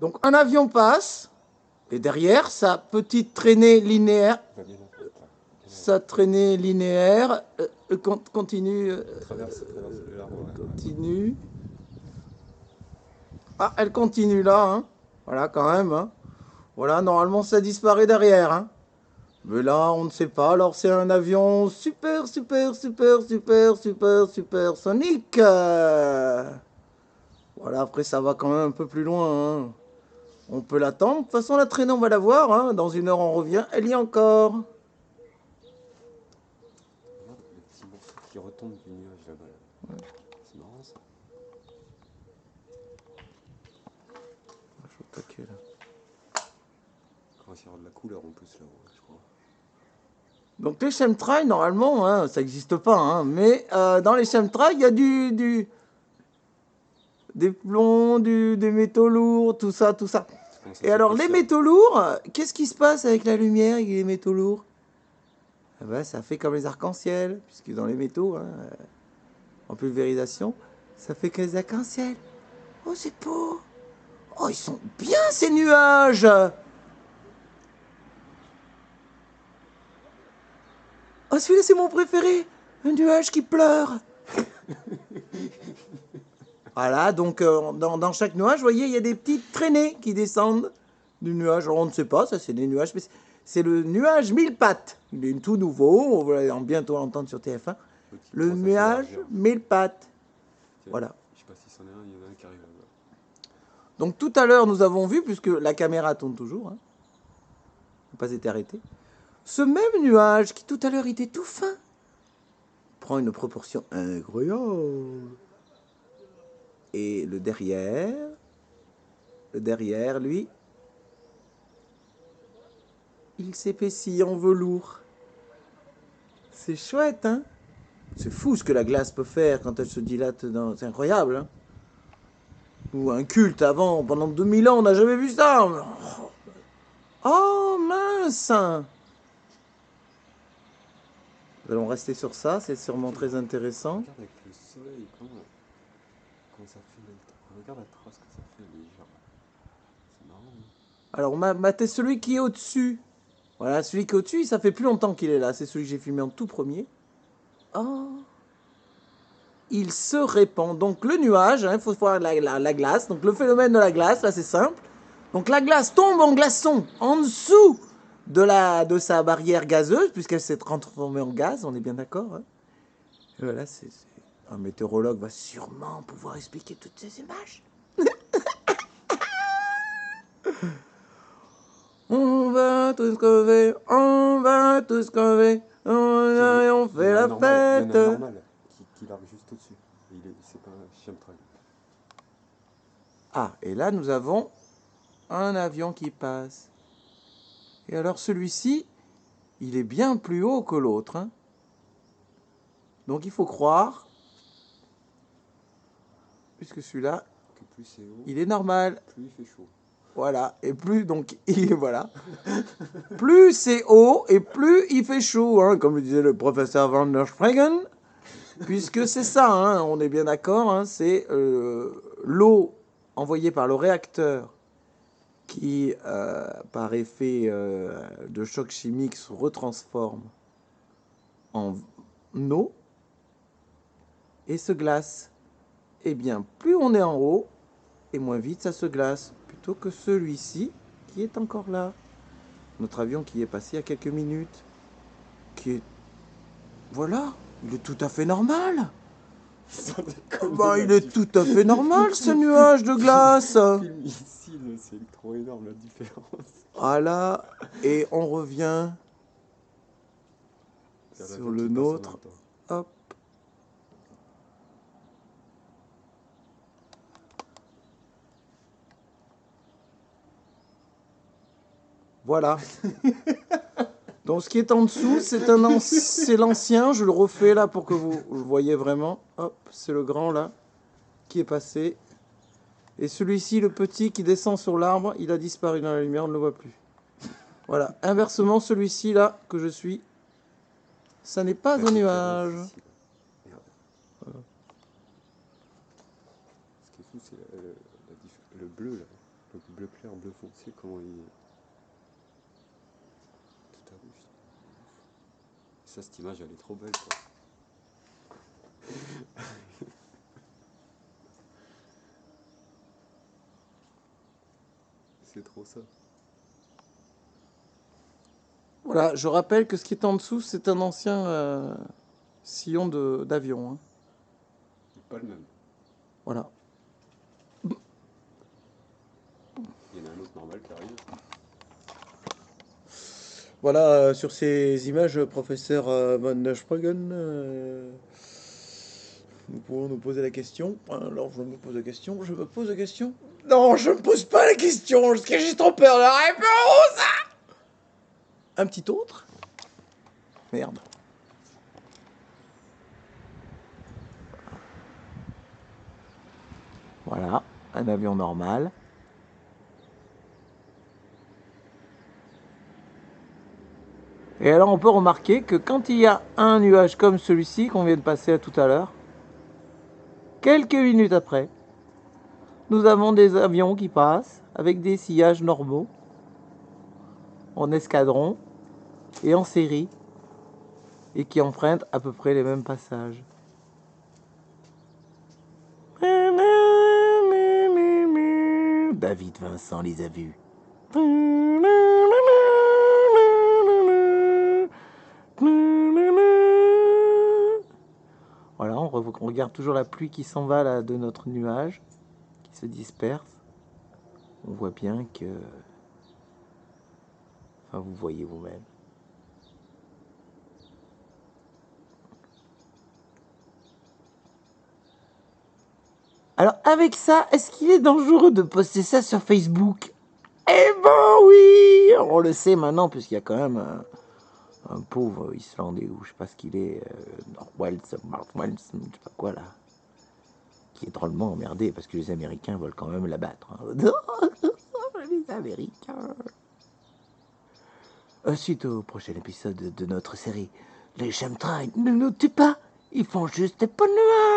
Donc un avion passe, et derrière, sa petite traînée linéaire, Va bien en fait. sa traînée linéaire continue, Traverse l'arbre. Ouais. continue. Ah, elle continue là, hein. Voilà, quand même, hein. Voilà, normalement, ça disparaît derrière, hein. Mais là, on ne sait pas. Alors, c'est un avion super, super, super, super, super, super sonique. Voilà, après, ça va quand même un peu plus loin, hein. On peut l'attendre. De toute façon, la traînée, on va la voir, hein. Dans une heure, on revient. Elle y est encore. Regarde le petit morceau qui retombe du nuage là-bas. Là. C'est marrant ça. Je suis au taquet, là. Quand il y aura de la couleur en plus là-haut, je crois. Donc, les chemtrails, normalement, hein, ça n'existe pas, hein. Mais dans les chemtrails, il y a des plombs, des métaux lourds, tout ça, tout ça. Et alors, les métaux lourds, qu'est-ce qui se passe avec la lumière et les métaux lourds? Eh ben, ça fait comme les arcs-en-ciel, puisque dans les métaux, hein, en pulvérisation, ça fait que les arcs-en-ciel. Oh, c'est beau. Oh, ils sont bien ces nuages. Oh, celui-là, c'est mon préféré. Un nuage qui pleure. Voilà, donc dans chaque nuage, vous voyez, il y a des petites traînées qui descendent du nuage. Alors, on ne sait pas, ça, c'est des nuages. C'est le nuage mille pattes. Il est tout nouveau, on va bientôt l'entendre sur TF1. Le nuage mille pattes. Voilà. Je sais pas si c'en est un, il y en a un qui arrive là-bas. Donc tout à l'heure, nous avons vu, puisque la caméra tourne toujours, hein, n'a pas été arrêtée, ce même nuage qui tout à l'heure était tout fin prend une proportion incroyable. Et le derrière, lui, il s'épaissit en velours. C'est chouette, hein? C'est fou ce que la glace peut faire quand elle se dilate dans... C'est incroyable, hein? Ou un culte avant, pendant 2000 ans, on n'a jamais vu ça. Oh mince! Nous allons rester sur ça, c'est sûrement très intéressant. Regarde avec le soleil, comment ça fait. Regarde la trace que ça fait légère. C'est marrant. Hein. Alors, matez celui qui est au-dessus. Voilà, celui qui est au-dessus, ça fait plus longtemps qu'il est là. C'est celui que j'ai filmé en tout premier. Oh! Il se répand. Donc, le nuage, il faut voir la glace. Donc, le phénomène de la glace, là, c'est simple. Donc, la glace tombe en glaçon en dessous de sa barrière gazeuse, puisqu'elle s'est transformée en gaz, on est bien d'accord, hein. Et voilà, un météorologue va sûrement pouvoir expliquer toutes ces images. On va tous crever, on va tous crever, on fait la fête. Il y en a un normal qui largue juste au-dessus. C'est pas un chemtrail. Ah, et là nous avons un avion qui passe. Et alors celui-ci, il est bien plus haut que l'autre, hein. Donc il faut croire, puisque celui-là, Que plus c'est haut, il est normal. plus il fait chaud. Voilà, et plus donc voilà. Plus c'est haut et plus il fait chaud, hein, comme le disait le professeur Van der Spregen, puisque c'est ça, hein, on est bien d'accord, hein, c'est l'eau envoyée par le réacteur qui, par effet de choc chimique, se retransforme en eau et se glace. Eh bien, plus on est en haut, et moins vite ça se glace, plutôt que celui-ci qui est encore là. Notre avion qui est passé il y a quelques minutes, qui est... Voilà, il est tout à fait normal. Bah, il est tout à fait normal ce nuage de glace. Film ici, c'est trop énorme la différence. Voilà, et on revient sur le nôtre. Hop. Voilà. Donc ce qui est en dessous, c'est l'ancien. Je le refais là pour que vous le voyez vraiment. Hop, c'est le grand là qui est passé. Et celui-ci, le petit qui descend sur l'arbre, il a disparu dans la lumière, on ne le voit plus. Voilà. Inversement, celui-ci là que je suis, ça n'est pas un nuage. Ce qui est fou, c'est le bleu là. Le bleu clair, bleu foncé, comment il. Tout à rouge. Ça, cette image, elle est trop belle, quoi. C'est trop ça. Voilà, je rappelle que ce qui est en dessous, c'est un ancien sillon d'avion. Hein. Pas le même. Voilà. Il y en a un autre normal qui arrive. Voilà, sur ces images, professeur Van der Spruggen, nous pouvons nous poser la question. Alors, je me pose la question, je me pose la question. Non, je me pose pas la question, parce que j'ai trop peur de la réponse. Un petit autre? Merde. Voilà, un avion normal. Et alors, on peut remarquer que quand il y a un nuage comme celui-ci qu'on vient de passer tout à l'heure, quelques minutes après, nous avons des avions qui passent avec des sillages normaux, en escadron et en série, et qui empruntent à peu près les mêmes passages. David Vincent les a vus. Voilà, on regarde toujours la pluie qui s'en va là, de notre nuage, qui se disperse. On voit bien que... Enfin, vous voyez vous-même. Alors, avec ça, est-ce qu'il est dangereux de poster ça sur Facebook? Eh ben oui! On le sait maintenant, puisqu'il y a quand même un pauvre Islandais, ou je sais pas ce qu'il est, Norwels, je sais pas quoi là, qui est drôlement emmerdé, parce que les Américains veulent quand même l'abattre. Hein. Les Américains. Suite au prochain épisode de notre série, les chemtrails ne nous tuent pas, ils font juste des bonnes nuages.